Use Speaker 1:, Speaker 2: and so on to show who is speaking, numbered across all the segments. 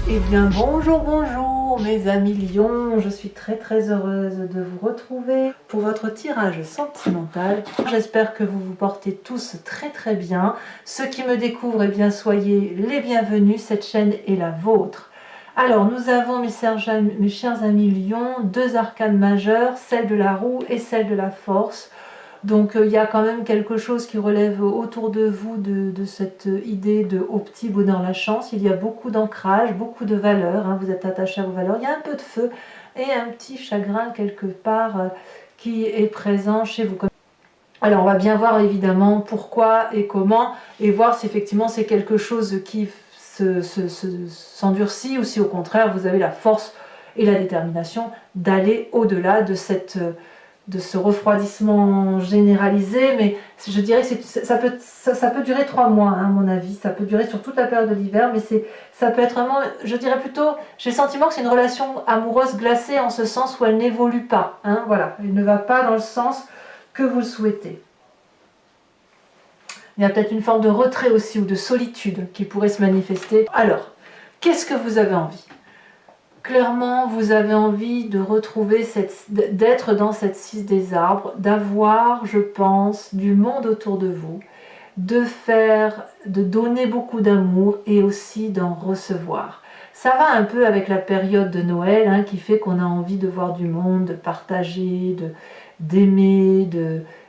Speaker 1: Eh bien bonjour, bonjour mes amis lions, je suis très heureuse de vous retrouver pour votre tirage sentimental. J'espère que vous vous portez tous très bien. Ceux qui me découvrent, eh bien soyez les bienvenus, cette chaîne est la vôtre. Alors nous avons mes chers amis lions, deux arcanes majeures, celle de la roue et celle de la force. Donc il y a quand même quelque chose qui relève autour de vous de cette idée de au petit bonheur la chance. Il y a beaucoup d'ancrage, beaucoup de valeurs, hein, vous êtes attaché à vos valeurs. Il y a un peu de feu et un petit chagrin quelque part qui est présent chez vous. Alors on va bien voir évidemment pourquoi et comment et voir si effectivement c'est quelque chose qui s'endurcit ou si au contraire vous avez la force et la détermination d'aller au-delà de ce refroidissement généralisé, mais je dirais que ça peut durer 3 mois, hein, à mon avis, ça peut durer sur toute la période de l'hiver, mais ça peut être vraiment, je dirais plutôt, j'ai le sentiment que c'est une relation amoureuse glacée en ce sens où elle n'évolue pas, hein, voilà, elle ne va pas dans le sens que vous le souhaitez. Il y a peut-être une forme de retrait aussi ou de solitude qui pourrait se manifester. Alors, qu'est-ce que vous avez envie ? Clairement, vous avez envie de retrouver, d'être dans cette 6 des arbres, d'avoir, je pense, du monde autour de vous, de donner beaucoup d'amour et aussi d'en recevoir. Ça va un peu avec la période de Noël, hein, qui fait qu'on a envie de voir du monde, de partager, d'aimer,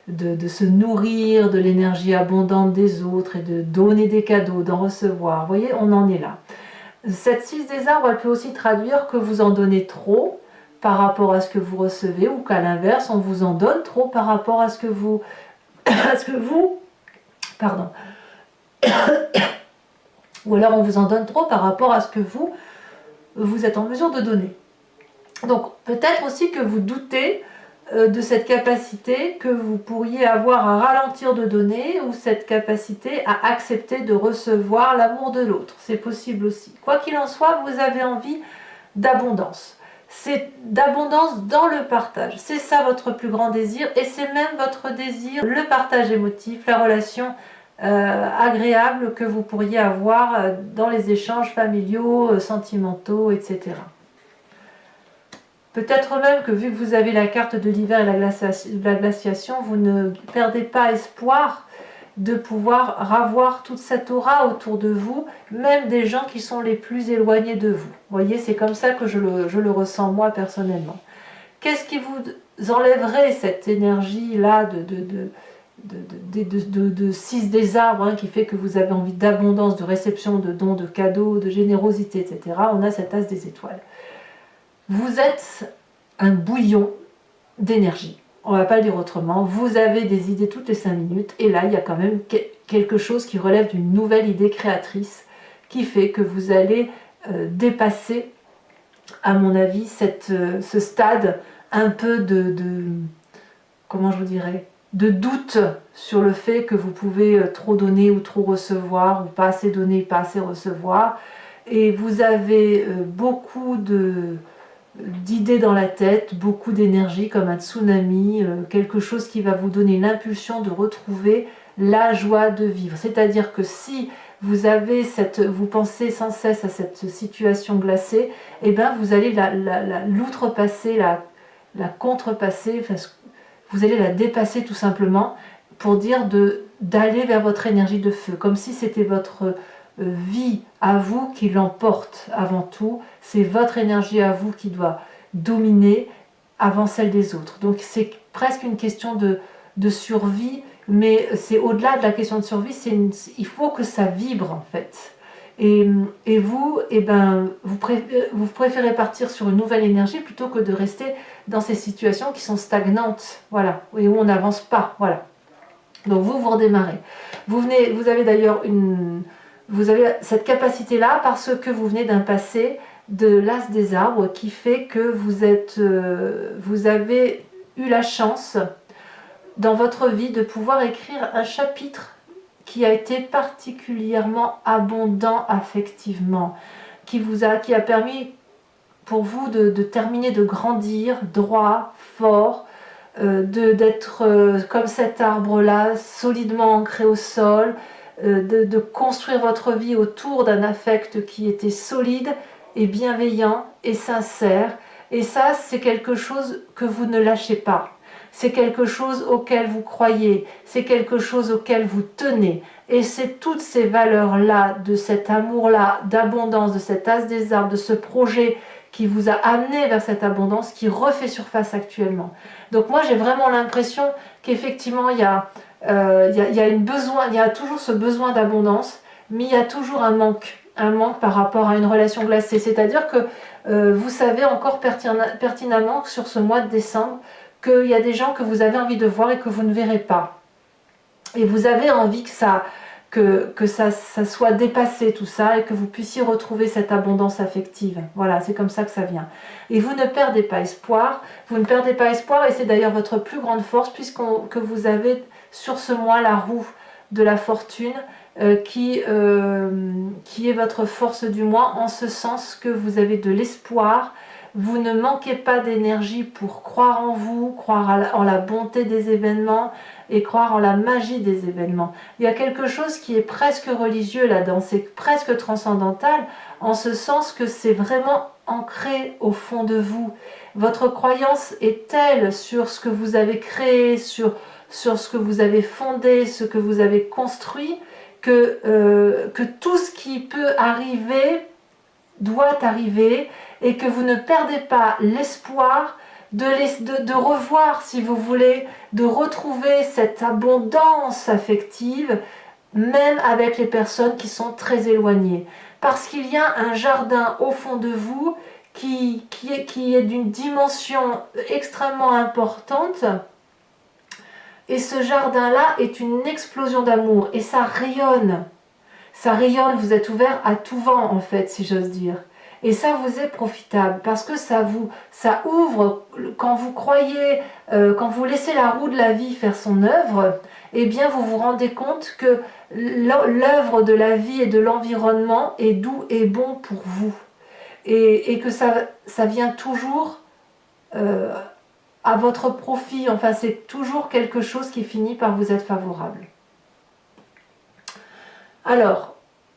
Speaker 1: de se nourrir de l'énergie abondante des autres et de donner des cadeaux, d'en recevoir. Vous voyez, on en est là. Cette 6 des arbres, elle peut aussi traduire que vous en donnez trop par rapport à ce que vous recevez ou qu'à l'inverse, on vous en donne trop par rapport à ce que vous... pardon. Ou alors on vous en donne trop par rapport à ce que vous êtes en mesure de donner. Donc peut-être aussi que vous doutez de cette capacité que vous pourriez avoir à ralentir de donner ou cette capacité à accepter de recevoir l'amour de l'autre. C'est possible aussi. Quoi qu'il en soit, vous avez envie d'abondance. C'est d'abondance dans le partage. C'est ça votre plus grand désir et c'est même votre désir, le partage émotif, la relation agréable que vous pourriez avoir dans les échanges familiaux, sentimentaux, etc. Peut-être même que vu que vous avez la carte de l'hiver et la glaciation, vous ne perdez pas espoir de pouvoir ravoir toute cette aura autour de vous, même des gens qui sont les plus éloignés de vous. Vous voyez, c'est comme ça que je le ressens moi personnellement. Qu'est-ce qui vous enlèverait cette énergie-là de 6 des arbres, hein, qui fait que vous avez envie d'abondance, de réception, de dons, de cadeaux, de générosité, etc. On a cet as des étoiles. Vous êtes un bouillon d'énergie. On ne va pas le dire autrement. Vous avez des idées toutes les 5 minutes. Et là, il y a quand même quelque chose qui relève d'une nouvelle idée créatrice qui fait que vous allez dépasser, à mon avis, ce stade un peu comment je vous dirais, de doute sur le fait que vous pouvez trop donner ou trop recevoir, ou pas assez donner, pas assez recevoir. Et vous avez beaucoup d'idées dans la tête, beaucoup d'énergie comme un tsunami, quelque chose qui va vous donner l'impulsion de retrouver la joie de vivre. C'est-à-dire que si vous pensez sans cesse à cette situation glacée, eh bien vous allez l'outrepasser, la contrepasser, enfin, vous allez la dépasser tout simplement pour dire d'aller vers votre énergie de feu, comme si c'était votre vie à vous qui l'emporte avant tout, c'est votre énergie à vous qui doit dominer avant celle des autres. Donc c'est presque une question de survie, mais c'est au-delà de la question de survie, il faut que ça vibre en fait. Et vous, eh ben, vous préférez partir sur une nouvelle énergie plutôt que de rester dans ces situations qui sont stagnantes, voilà, et où on n'avance pas, voilà. Donc vous redémarrez. Vous avez d'ailleurs vous avez cette capacité-là parce que vous venez d'un passé de l'as des arbres qui fait que vous avez eu la chance dans votre vie de pouvoir écrire un chapitre qui a été particulièrement abondant affectivement, qui a permis pour vous de terminer, de grandir droit, fort, d'être comme cet arbre-là, solidement ancré au sol, de construire votre vie autour d'un affect qui était solide et bienveillant et sincère. Et ça, c'est quelque chose que vous ne lâchez pas. C'est quelque chose auquel vous croyez, c'est quelque chose auquel vous tenez. Et c'est toutes ces valeurs-là, de cet amour-là, d'abondance, de cet as des arbres, de ce projet qui vous a amené vers cette abondance, qui refait surface actuellement. Donc moi, j'ai vraiment l'impression qu'effectivement, il y a toujours ce besoin d'abondance, mais il y a toujours un manque par rapport à une relation glacée. C'est-à-dire que vous savez encore pertinemment que sur ce mois de décembre, qu'il y a des gens que vous avez envie de voir et que vous ne verrez pas. Et vous avez envie que ça soit dépassé tout ça et que vous puissiez retrouver cette abondance affective. Voilà, c'est comme ça que ça vient. Et vous ne perdez pas espoir, et c'est d'ailleurs votre plus grande force puisque vous avez sur ce mois la roue de la fortune qui est votre force du mois, en ce sens que vous avez de l'espoir. Vous ne manquez pas d'énergie pour croire en vous, croire en la bonté des événements et croire en la magie des événements. Il y a quelque chose qui est presque religieux là-dedans, c'est presque transcendantal, en ce sens que c'est vraiment ancré au fond de vous. Votre croyance est telle sur ce que vous avez créé, sur ce que vous avez fondé, ce que vous avez construit, que tout ce qui peut arriver doit arriver, et que vous ne perdez pas l'espoir de revoir, si vous voulez, de retrouver cette abondance affective, même avec les personnes qui sont très éloignées. Parce qu'il y a un jardin au fond de vous qui est d'une dimension extrêmement importante, et ce jardin-là est une explosion d'amour, et ça rayonne. Ça rayonne, vous êtes ouvert à tout vent en fait, si j'ose dire. Et ça vous est profitable parce que ça ouvre, quand vous croyez, quand vous laissez la roue de la vie faire son œuvre, eh bien vous vous rendez compte que l'œuvre de la vie et de l'environnement est doux et bon pour vous. Et que ça vient toujours à votre profit, enfin c'est toujours quelque chose qui finit par vous être favorable. Alors,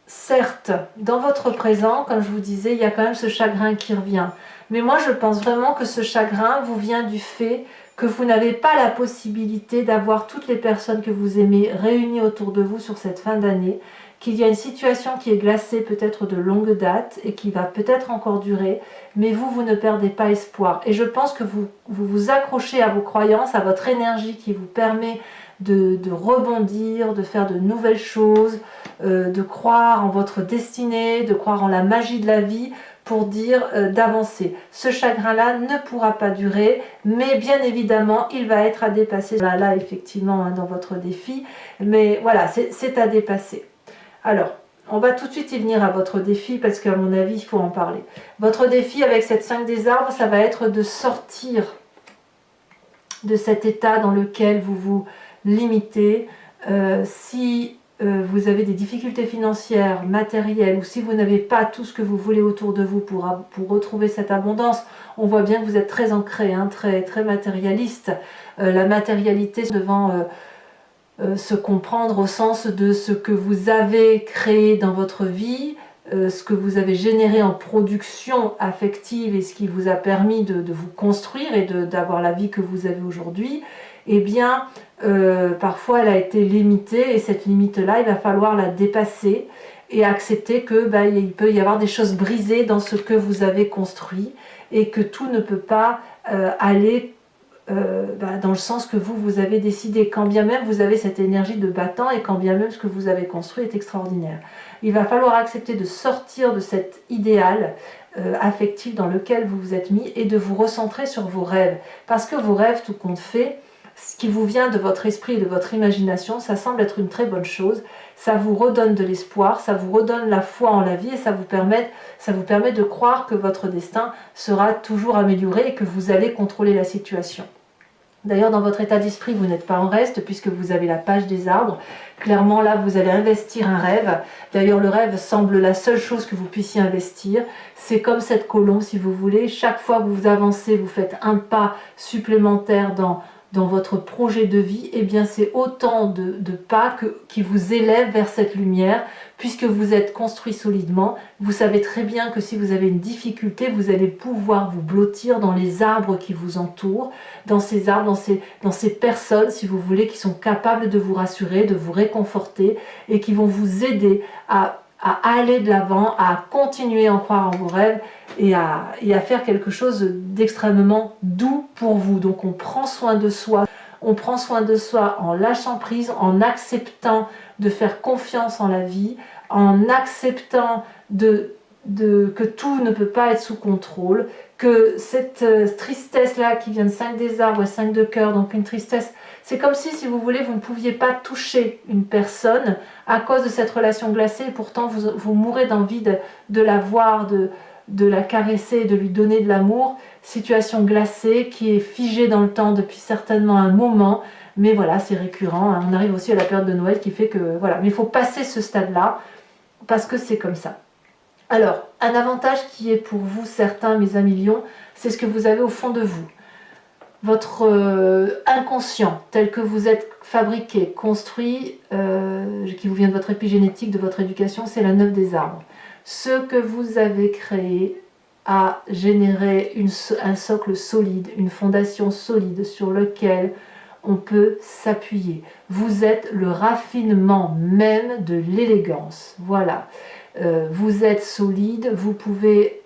Speaker 1: certes, dans votre présent, comme je vous disais, il y a quand même ce chagrin qui revient. Mais moi, je pense vraiment que ce chagrin vous vient du fait que vous n'avez pas la possibilité d'avoir toutes les personnes que vous aimez réunies autour de vous sur cette fin d'année, qu'il y a une situation qui est glacée peut-être de longue date et qui va peut-être encore durer, mais vous ne perdez pas espoir. Et je pense que vous accrochez à vos croyances, à votre énergie qui vous permet de rebondir, de faire de nouvelles choses, de croire en votre destinée, de croire en la magie de la vie, pour dire d'avancer. Ce chagrin-là ne pourra pas durer, mais bien évidemment, il va être à dépasser. Là effectivement, hein, dans votre défi, mais voilà, c'est à dépasser. Alors, on va tout de suite y venir à votre défi, parce qu'à mon avis, il faut en parler. Votre défi avec cette 5 des arbres, ça va être de sortir de cet état dans lequel vous vous limitez. Si vous avez des difficultés financières, matérielles, ou si vous n'avez pas tout ce que vous voulez autour de vous pour retrouver cette abondance, on voit bien que vous êtes très ancré, hein, très, très matérialiste. La matérialité devant se comprendre au sens de ce que vous avez créé dans votre vie, ce que vous avez généré en production affective et ce qui vous a permis de vous construire et d'avoir la vie que vous avez aujourd'hui. Eh bien, parfois elle a été limitée, et cette limite-là, il va falloir la dépasser et accepter que il peut y avoir des choses brisées dans ce que vous avez construit, et que tout ne peut pas aller dans le sens que vous avez décidé, quand bien même vous avez cette énergie de battant, et quand bien même ce que vous avez construit est extraordinaire. Il va falloir accepter de sortir de cet idéal affectif dans lequel vous vous êtes mis, et de vous recentrer sur vos rêves, parce que vos rêves, tout compte fait, ce qui vous vient de votre esprit et de votre imagination, ça semble être une très bonne chose. Ça vous redonne de l'espoir, ça vous redonne la foi en la vie, et ça vous permet de croire que votre destin sera toujours amélioré et que vous allez contrôler la situation. D'ailleurs, dans votre état d'esprit, vous n'êtes pas en reste, puisque vous avez la page des arbres. Clairement, là, vous allez investir un rêve. D'ailleurs, le rêve semble la seule chose que vous puissiez investir. C'est comme cette colombe, si vous voulez. Chaque fois que vous avancez, vous faites un pas supplémentaire dans dans votre projet de vie, eh bien c'est autant de pas qui vous élèvent vers cette lumière, puisque vous êtes construit solidement. Vous savez très bien que si vous avez une difficulté, vous allez pouvoir vous blottir dans les arbres qui vous entourent, dans ces arbres, dans ces personnes, si vous voulez, qui sont capables de vous rassurer, de vous réconforter, et qui vont vous aider à aller de l'avant, à continuer à en croire en vos rêves, et à faire quelque chose d'extrêmement doux pour vous. Donc on prend soin de soi, on prend soin de soi en lâchant prise, en acceptant de faire confiance en la vie, en acceptant que tout ne peut pas être sous contrôle, que cette tristesse-là qui vient de 5 des arbres et 5 de cœur, donc une tristesse, c'est comme si vous voulez, vous ne pouviez pas toucher une personne à cause de cette relation glacée, et pourtant vous mourrez d'envie de la voir, de la caresser, de lui donner de l'amour. Situation glacée qui est figée dans le temps depuis certainement un moment, mais voilà, c'est récurrent, hein. On arrive aussi à la période de Noël qui fait que, voilà, mais il faut passer ce stade-là, parce que c'est comme ça. Alors, un avantage qui est pour vous, certains, mes amis lions, c'est ce que vous avez au fond de vous. Votre inconscient, tel que vous êtes fabriqué, construit, qui vous vient de votre épigénétique, de votre éducation, c'est la 9 des arbres. Ce que vous avez créé a généré un socle solide, une fondation solide sur lequel on peut s'appuyer. Vous êtes le raffinement même de l'élégance. Voilà. Vous êtes solide, vous pouvez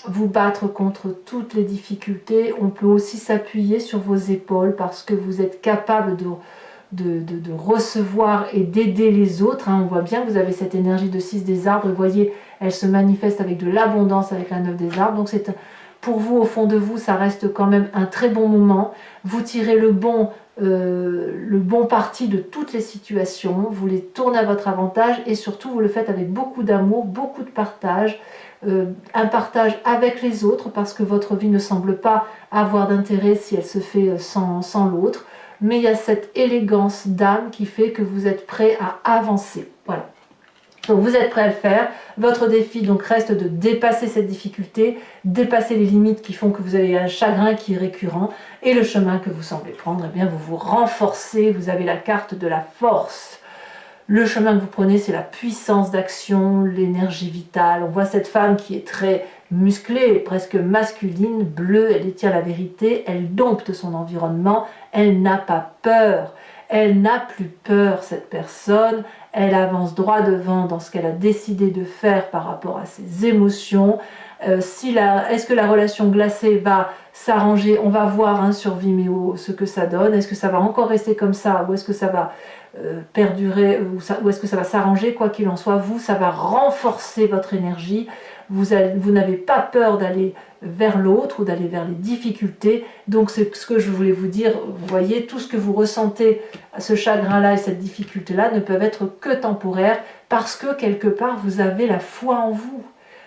Speaker 1: vous battre contre toutes les difficultés. On peut aussi s'appuyer sur vos épaules parce que vous êtes capable de recevoir et d'aider les autres, hein. On voit bien que vous avez cette énergie de 6 des arbres, et vous voyez, elle se manifeste avec de l'abondance avec la 9 des arbres, donc c'est pour vous, au fond de vous, ça reste quand même un très bon moment. Vous tirez le bon parti de toutes les situations, vous les tournez à votre avantage, et surtout vous le faites avec beaucoup d'amour, beaucoup de partage, un partage avec les autres, parce que votre vie ne semble pas avoir d'intérêt si elle se fait sans l'autre. Mais il y a cette élégance d'âme qui fait que vous êtes prêt à avancer. Voilà. Donc vous êtes prêt à le faire. Votre défi donc reste de dépasser cette difficulté, dépasser les limites qui font que vous avez un chagrin qui est récurrent, et le chemin que vous semblez prendre, eh bien vous vous renforcez, vous avez la carte de la force. Le chemin que vous prenez, c'est la puissance d'action, l'énergie vitale. On voit cette femme qui est très musclée, presque masculine, bleue, elle détient la vérité, elle dompte son environnement, elle n'a pas peur. Elle n'a plus peur, cette personne, elle avance droit devant dans ce qu'elle a décidé de faire par rapport à ses émotions. Est-ce que la relation glacée va s'arranger? On va voir sur Vimeo ce que ça donne. Est-ce que ça va encore rester comme ça, ou est-ce que ça va perdurer, ou est-ce que ça va s'arranger? Quoi qu'il en soit, vous, ça va renforcer votre énergie. Vous n'avez pas peur d'aller vers l'autre ou d'aller vers les difficultés. Donc c'est ce que je voulais vous dire. Vous voyez, tout ce que vous ressentez, ce chagrin-là et cette difficulté-là, ne peuvent être que temporaires, parce que quelque part vous avez la foi en vous.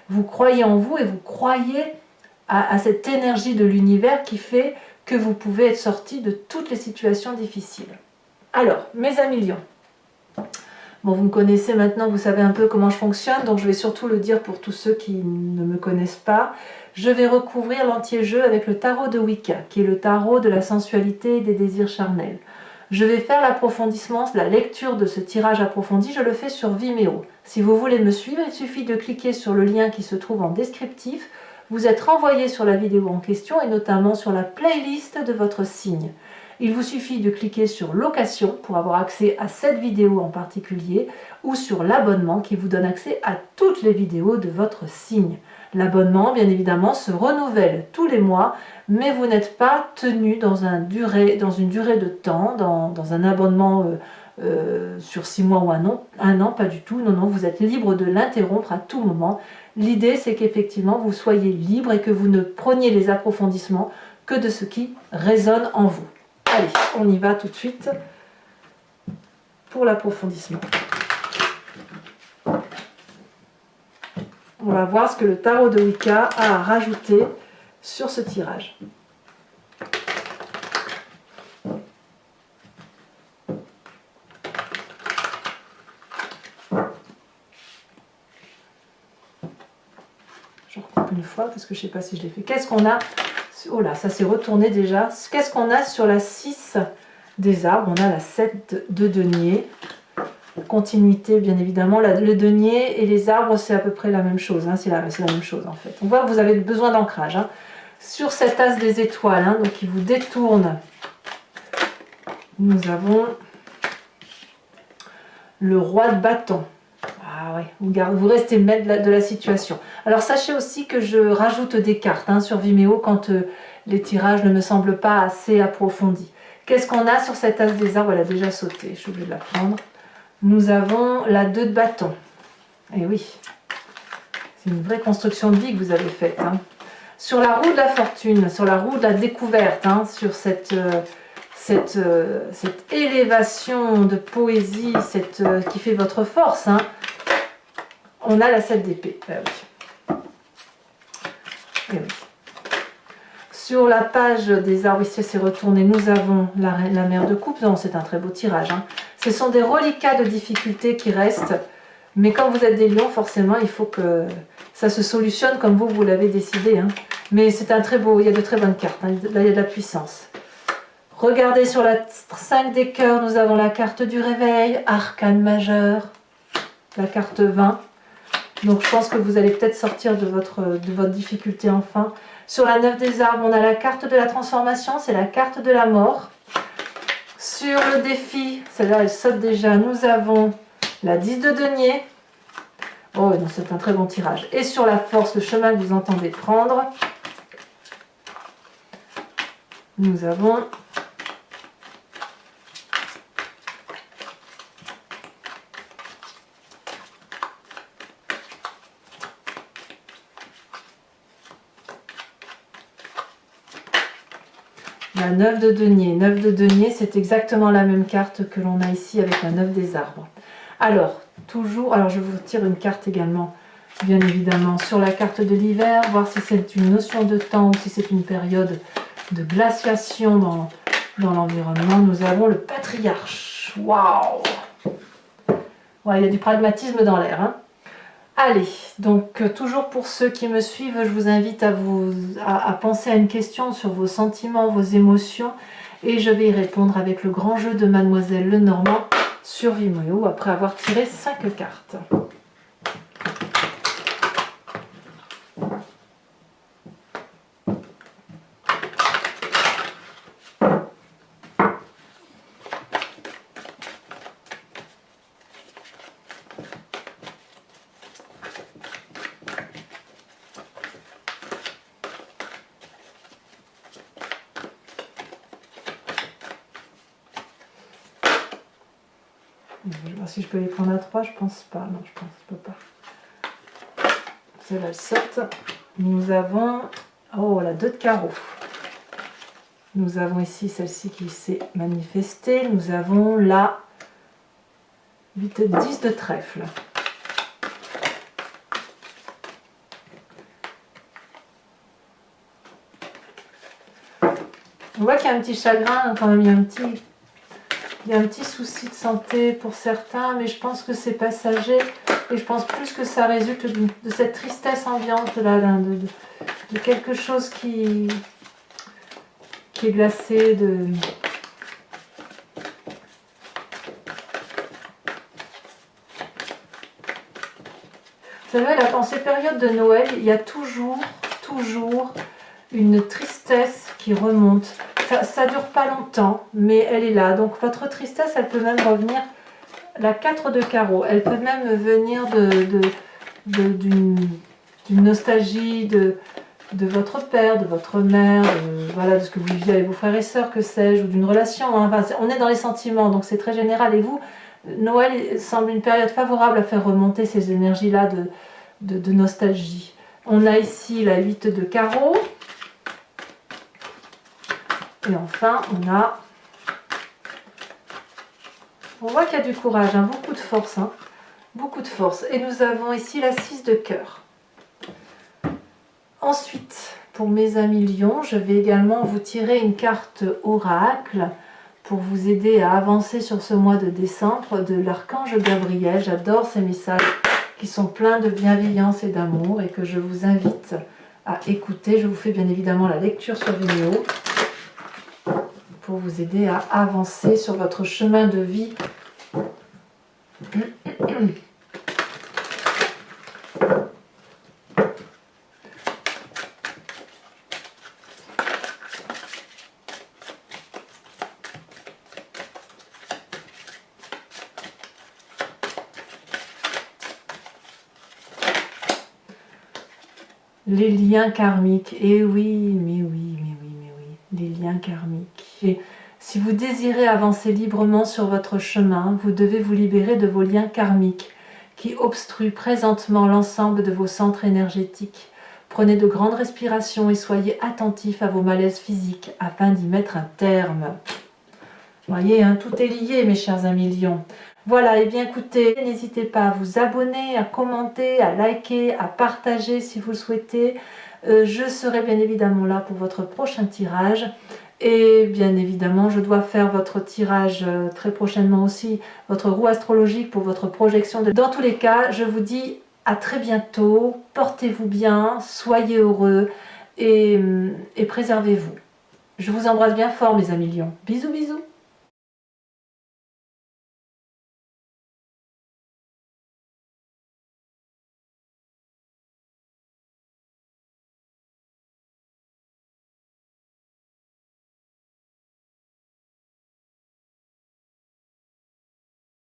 Speaker 1: Vous croyez en vous, et vous croyez à cette énergie de l'univers qui fait que vous pouvez être sorti de toutes les situations difficiles. Alors, mes amis lions, bon, vous me connaissez maintenant, vous savez un peu comment je fonctionne, donc je vais surtout le dire pour tous ceux qui ne me connaissent pas. Je vais recouvrir l'entier-jeu avec le tarot de Wicca, qui est le tarot de la sensualité et des désirs charnels. Je vais faire l'approfondissement, la lecture de ce tirage approfondi, je le fais sur Vimeo. Si vous voulez me suivre, il suffit de cliquer sur le lien qui se trouve en descriptif. Vous êtes renvoyé sur la vidéo en question, et notamment sur la playlist de votre signe. Il vous suffit de cliquer sur location pour avoir accès à cette vidéo en particulier, ou sur l'abonnement qui vous donne accès à toutes les vidéos de votre signe. L'abonnement, bien évidemment, se renouvelle tous les mois, mais vous n'êtes pas tenu dans une durée de temps, dans un abonnement sur 6 mois ou un an, pas du tout. Non, non, vous êtes libre de l'interrompre à tout moment. L'idée, c'est qu'effectivement, vous soyez libre et que vous ne preniez les approfondissements que de ce qui résonne en vous. Allez, on y va tout de suite pour l'approfondissement. On va voir ce que le tarot de Wicca a à rajouter sur ce tirage. Je recoupe une fois parce que je ne sais pas si je l'ai fait. Qu'est-ce qu'on a Oh là, ça s'est retourné déjà. Qu'est-ce qu'on a sur la 6 des arbres? On a la 7 de denier. Continuité, bien évidemment. Le denier et les arbres, c'est à peu près la même chose. Hein. C'est la même chose, en fait. On voit que vous avez besoin d'ancrage. Hein. Sur cet as des étoiles, hein, donc il vous détourne, nous avons le roi de bâton. Ah ouais, vous restez maître de la situation. Alors sachez aussi que je rajoute des cartes hein, sur Vimeo quand les tirages ne me semblent pas assez approfondis. Qu'est-ce qu'on a sur cette as des arbres? Elle a déjà sauté, je suis obligée de la prendre. Nous avons la 2 de bâton. Et oui, c'est une vraie construction de vie que vous avez faite. Hein. Sur la roue de la fortune, sur la roue de la découverte, hein, sur cette élévation de poésie qui fait votre force, hein, on a la 7 d'épée. Ben oui. Et oui. Sur la page des arbres, ici c'est retourné, nous avons la mère de coupe. Non, c'est un très beau tirage. Hein. Ce sont des reliquats de difficultés qui restent. Mais quand vous êtes des lions, forcément, il faut que ça se solutionne comme vous l'avez décidé. Hein. Mais c'est un très beau, il y a de très bonnes cartes. Hein. Là, il y a de la puissance. Regardez sur la 5 des cœurs, nous avons la carte du réveil, arcane majeur, la carte 20. Donc je pense que vous allez peut-être sortir de votre difficulté enfin. Sur la 9 des arbres, on a la carte de la transformation, c'est la carte de la mort. Sur le défi, celle-là elle saute déjà, nous avons la 10 de denier. Oh non, c'est un très bon tirage. Et sur la force, le chemin que vous entendez prendre, nous avons la 9 de denier. 9 de denier, c'est exactement la même carte que l'on a ici avec la 9 des arbres. Alors, toujours, alors je vous tire une carte également, bien évidemment, sur la carte de l'hiver, voir si c'est une notion de temps ou si c'est une période de glaciation dans l'environnement. Nous avons le patriarche. Waouh! Ouais, il y a du pragmatisme dans l'air. Hein. Allez, donc toujours pour ceux qui me suivent, je vous invite à penser à une question sur vos sentiments, vos émotions, et je vais y répondre avec le grand jeu de Mademoiselle Lenormand sur Vimeo après avoir tiré 5 cartes. Je vais voir si je peux les prendre à 3, je pense pas. Non, je pense que je peux pas. Celle-là, elle saute. Nous avons... Oh, la 2 de carreau. Nous avons ici celle-ci qui s'est manifestée. Nous avons la 10 de trèfle. On voit qu'il y a un petit chagrin, quand même, il y a un petit souci de santé pour certains, mais je pense que c'est passager et je pense plus que ça résulte de cette tristesse ambiante là, de quelque chose qui est glacé. Vous savez, là, dans ces périodes de Noël, il y a toujours une tristesse qui remonte. Ça dure pas longtemps, mais elle est là. Donc votre tristesse, elle peut même revenir, la 4 de carreau, elle peut même venir d'une nostalgie de votre père, de votre mère, voilà, de ce que vous viviez avec vos frères et sœurs, que sais-je, ou d'une relation. Hein. Enfin, on est dans les sentiments, donc c'est très général. Et vous, Noël semble une période favorable à faire remonter ces énergies-là de nostalgie. On a ici la 8 de carreau. Et enfin, on voit qu'il y a du courage, hein, beaucoup de force. Hein, beaucoup de force. Et nous avons ici la 6 de cœur. Ensuite, pour mes amis lions, je vais également vous tirer une carte oracle pour vous aider à avancer sur ce mois de décembre de l'archange Gabriel. J'adore ces messages qui sont pleins de bienveillance et d'amour et que je vous invite à écouter. Je vous fais bien évidemment la lecture sur vidéo pour vous aider à avancer sur votre chemin de vie. Les liens karmiques, et oui, mais oui, mais oui, mais oui, les liens karmiques. Et si vous désirez avancer librement sur votre chemin, vous devez vous libérer de vos liens karmiques qui obstruent présentement l'ensemble de vos centres énergétiques. Prenez de grandes respirations et soyez attentifs à vos malaises physiques afin d'y mettre un terme. Voyez, hein, tout est lié, mes chers amis lions. Voilà, et bien écoutez, n'hésitez pas à vous abonner, à commenter, à liker, à partager si vous le souhaitez. Je serai bien évidemment là pour votre prochain tirage. Et bien évidemment, je dois faire votre tirage très prochainement aussi, votre roue astrologique pour votre projection. Dans tous les cas, je vous dis à très bientôt. Portez-vous bien, soyez heureux et préservez-vous. Je vous embrasse bien fort, mes amis lions. Bisous, bisous.